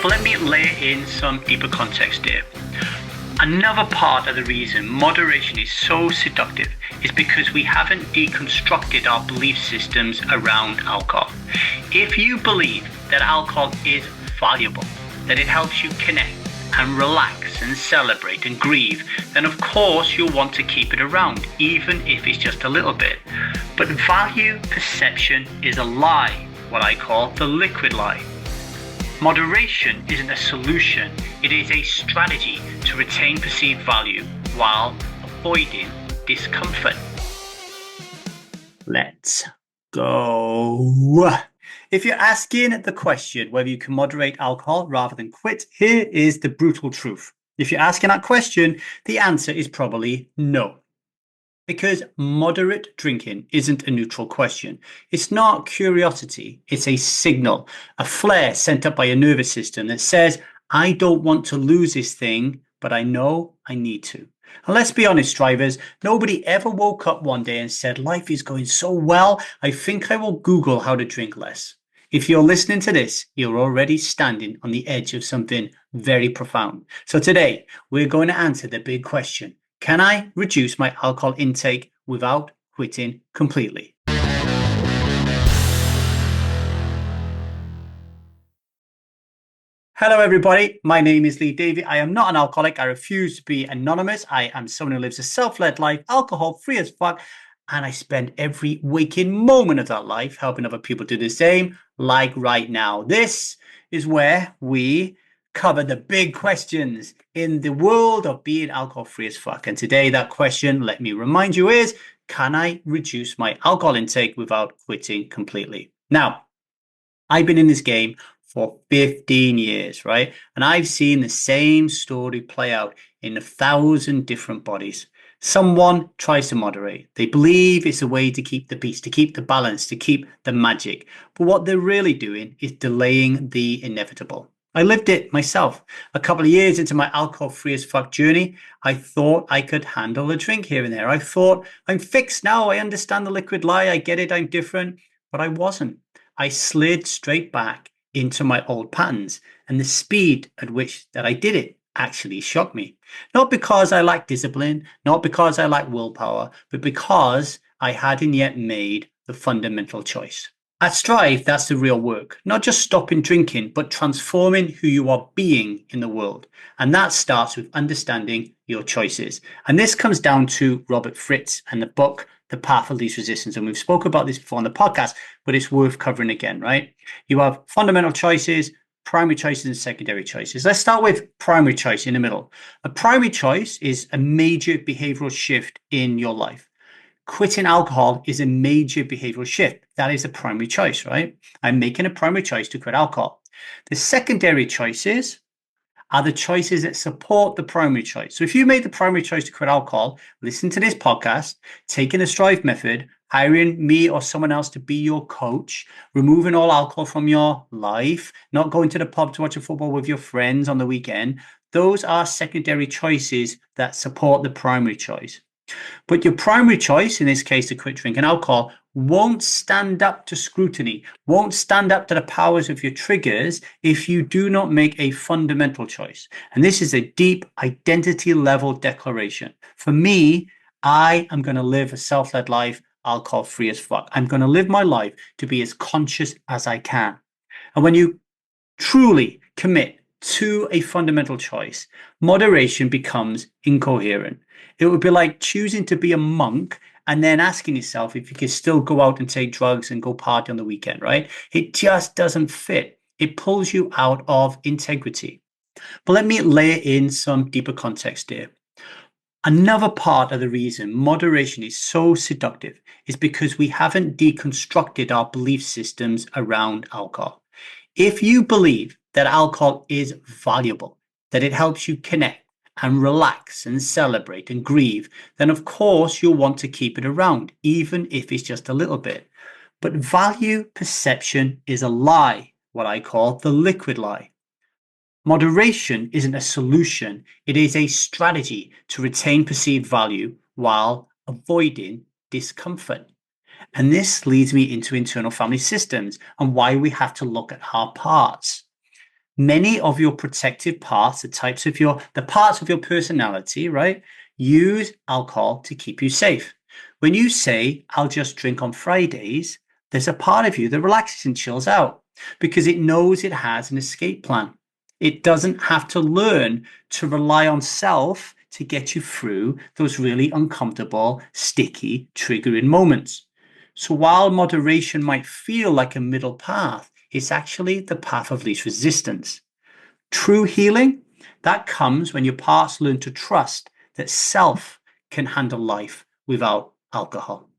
But let me layer in some deeper context here. Another part of the reason moderation is so seductive is because we haven't deconstructed our belief systems around alcohol. If you believe that alcohol is valuable, that it helps you connect and relax and celebrate and grieve, then of course you'll want to keep it around, even if it's just a little bit. But value perception is a lie, what I call the liquid lie. Moderation isn't a solution, it is a strategy to retain perceived value while avoiding discomfort. Let's go. If you're asking the question whether you can moderate alcohol rather than quit, here is the brutal truth. If you're asking that question, the answer is probably no. Because moderate drinking isn't a neutral question. It's not curiosity, it's a signal, a flare sent up by a nervous system that says, I don't want to lose this thing, but I know I need to. And let's be honest, drivers, nobody ever woke up one day and said, life is going so well, I think I will Google how to drink less. If you're listening to this, you're already standing on the edge of something very profound. So today, we're going to answer the big question. Can I reduce my alcohol intake without quitting completely? Hello, everybody. My name is Davy. I am not an alcoholic. I refuse to be anonymous. I am someone who lives a self-led life, alcohol-free as fuck, and I spend every waking moment of that life helping other people do the same, like right now. This is where we cover the big questions in the world of being alcohol-free as fuck. And today that question, let me remind you, is can I reduce my alcohol intake without quitting completely? Now, I've been in this game for 15 years, right? And I've seen the same story play out in 1,000 different bodies. Someone tries to moderate. They believe it's a way to keep the peace, to keep the balance, to keep the magic. But what they're really doing is delaying the inevitable. I lived it myself. A couple of years into my alcohol-free as fuck journey, I thought I could handle a drink here and there. I thought, I'm fixed now. I understand the liquid lie. I get it. I'm different. But I wasn't. I slid straight back into my old patterns. And the speed at which that I did it actually shocked me. Not because I lacked discipline, not because I lacked willpower, but because I hadn't yet made the fundamental choice. At Strive, that's the real work. Not just stopping drinking, but transforming who you are being in the world. And that starts with understanding your choices. And this comes down to Robert Fritz and the book, The Path of Least Resistance. And we've spoken about this before on the podcast, but it's worth covering again, right? You have fundamental choices, primary choices, and secondary choices. Let's start with primary choice in the middle. A primary choice is a major behavioral shift in your life. Quitting alcohol is a major behavioral shift. That is a primary choice, right? I'm making a primary choice to quit alcohol. The secondary choices are the choices that support the primary choice. So if you made the primary choice to quit alcohol, listen to this podcast, taking the Strive method, hiring me or someone else to be your coach, removing all alcohol from your life, not going to the pub to watch a football with your friends on the weekend, those are secondary choices that support the primary choice. But your primary choice, in this case, to quit drinking alcohol, won't stand up to scrutiny, won't stand up to the powers of your triggers if you do not make a fundamental choice. And this is a deep identity level declaration. For me, I am going to live a self-led life, alcohol-free as fuck. I'm going to live my life to be as conscious as I can. And when you truly commit to a fundamental choice, moderation becomes incoherent. It would be like choosing to be a monk and then asking yourself if you can still go out and take drugs and go party on the weekend, right? It just doesn't fit. It pulls you out of integrity. But let me layer in some deeper context here. Another part of the reason moderation is so seductive is because we haven't deconstructed our belief systems around alcohol. If you believe that alcohol is valuable, that it helps you connect and relax and celebrate and grieve, then of course you'll want to keep it around, even if it's just a little bit. But value perception is a lie, what I call the liquid lie. Moderation isn't a solution, it is a strategy to retain perceived value while avoiding discomfort. And this leads me into internal family systems and why we have to look at our parts. Many of your protective parts, the parts of your personality, right, use alcohol to keep you safe. When you say, I'll just drink on Fridays, there's a part of you that relaxes and chills out because it knows it has an escape plan. It doesn't have to learn to rely on self to get you through those really uncomfortable, sticky, triggering moments. So while moderation might feel like a middle path, it's actually the path of least resistance. True healing, that comes when your parts learn to trust that self can handle life without alcohol.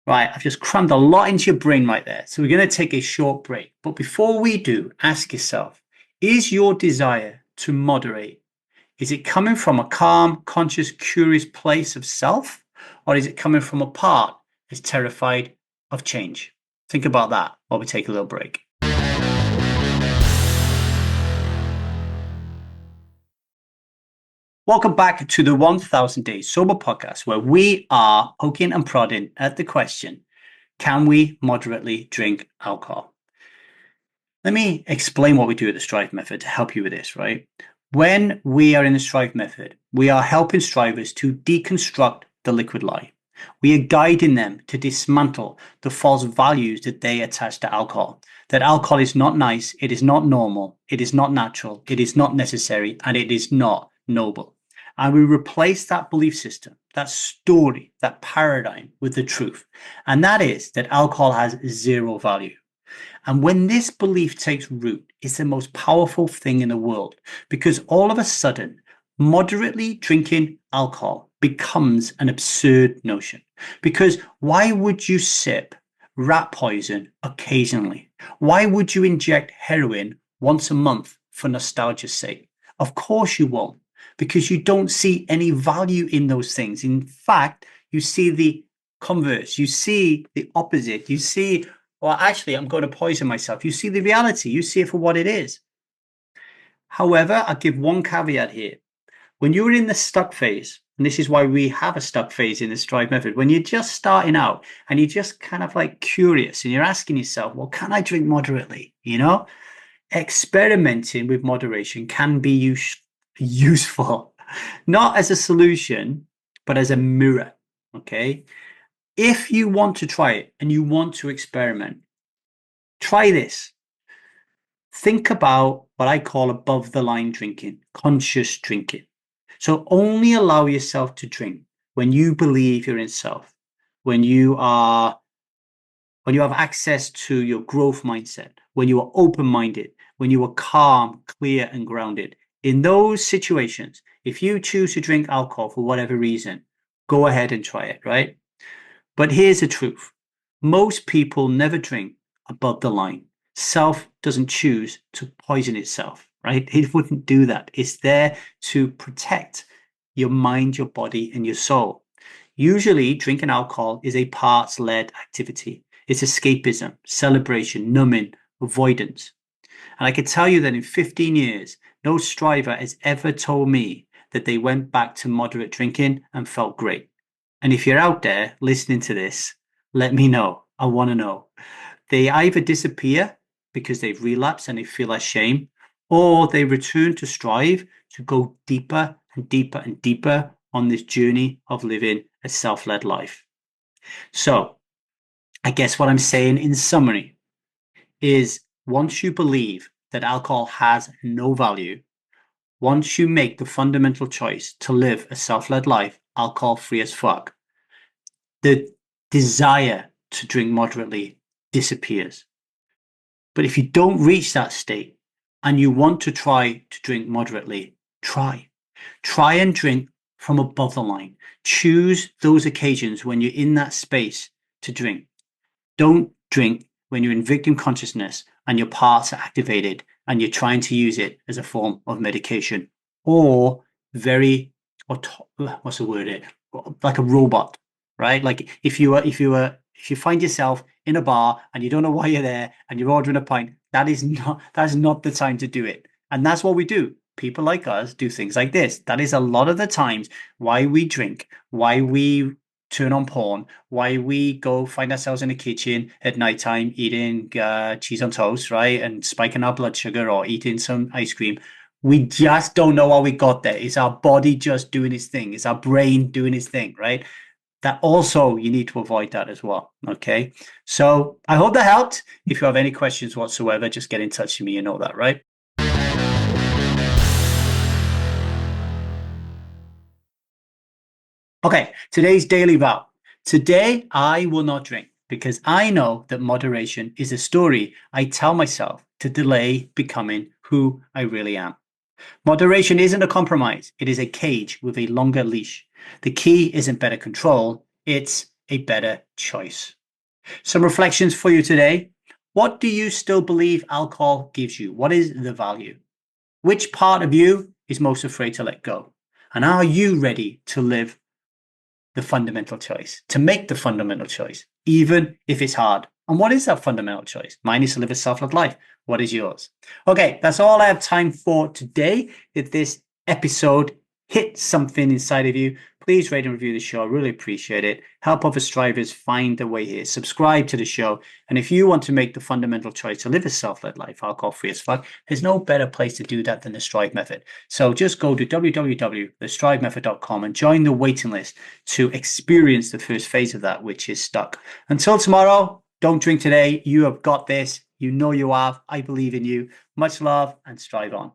Right, I've just crammed a lot into your brain right there. So we're going to take a short break. But before we do, ask yourself, is your desire to moderate, is it coming from a calm, conscious, curious place of self? Or is it coming from a part that's terrified of change? Think about that while we take a little break. Welcome back to the 1000 Days Sober podcast, where we are poking and prodding at the question, can we moderately drink alcohol? Let me explain what we do at the Strive Method to help you with this, right? When we are in the Strive Method, we are helping strivers to deconstruct the liquid lie. We are guiding them to dismantle the false values that they attach to alcohol. That alcohol is not nice, it is not normal, it is not natural, it is not necessary, and it is not noble. And we replace that belief system, that story, that paradigm with the truth. And that is that alcohol has zero value. And when this belief takes root, it's the most powerful thing in the world because all of a sudden, moderately drinking alcohol becomes an absurd notion. Because why would you sip rat poison occasionally? Why would you inject heroin once a month for nostalgia's sake? Of course you won't, because you don't see any value in those things. In fact, you see the converse, you see the opposite, you see, well, actually, I'm going to poison myself. You see the reality, you see it for what it is. However, I'll give one caveat here. When you're in the stuck phase, and this is why we have a stuck phase in the Strive Method, when you're just starting out and you're just kind of like curious and you're asking yourself, well, can I drink moderately? You know, experimenting with moderation can be useful, not as a solution, but as a mirror. Okay. If you want to try it and you want to experiment, try this. Think about what I call above the line drinking, conscious drinking. So only allow yourself to drink when you believe you're in self, when you have access to your growth mindset, when you are open-minded, when you are calm, clear, and grounded. In those situations, if you choose to drink alcohol for whatever reason, go ahead and try it, right? But here's the truth. Most people never drink above the line. Self doesn't choose to poison itself, right? It wouldn't do that. It's there to protect your mind, your body, and your soul. Usually, drinking alcohol is a parts-led activity. It's escapism, celebration, numbing, avoidance. And I can tell you that in 15 years, no striver has ever told me that they went back to moderate drinking and felt great. And if you're out there listening to this, let me know. I want to know. They either disappear because they've relapsed and they feel ashamed, or they return to strive to go deeper and deeper and deeper on this journey of living a self-led life. So I guess what I'm saying in summary is once you believe that alcohol has no value, once you make the fundamental choice to live a self-led life, alcohol-free as fuck, the desire to drink moderately disappears. But if you don't reach that state and you want to try to drink moderately, try and drink from above the line. Choose those occasions when you're in that space to drink. Don't drink when you're in victim consciousness and your parts are activated and you're trying to use it as a form of medication or what's the word here? Like a robot, right? Like if you find yourself in a bar and you don't know why you're there and you're ordering a pint, that's not the time to do it. And that's what we do. People like us do things like this. That is a lot of the times why we drink, why we turn on porn, why we go find ourselves in the kitchen at nighttime eating cheese on toast, right? And spiking our blood sugar or eating some ice cream. We just don't know how we got there. Is our body just doing its thing? Is our brain doing its thing, right? That also, you need to avoid that as well. Okay. So I hope that helped. If you have any questions whatsoever, just get in touch with me. You know that, right? Okay, today's daily vow. Today, I will not drink because I know that moderation is a story I tell myself to delay becoming who I really am. Moderation isn't a compromise, it is a cage with a longer leash. The key isn't better control, it's a better choice. Some reflections for you today. What do you still believe alcohol gives you? What is the value? Which part of you is most afraid to let go? And are you ready to live the fundamental choice, to make the fundamental choice, even if it's hard? And what is that fundamental choice? Mine is to live a self-led life. What is yours? Okay, that's all I have time for today. If this episode hit something inside of you, please rate and review the show. I really appreciate it. Help other strivers find their way here. Subscribe to the show. And if you want to make the fundamental choice to live a self-led life, alcohol-free as fuck, there's no better place to do that than the Strive Method. So just go to www.thestrivemethod.com and join the waiting list to experience the first phase of that, which is stuck. Until tomorrow, don't drink today. You have got this. You know you have. I believe in you. Much love and strive on.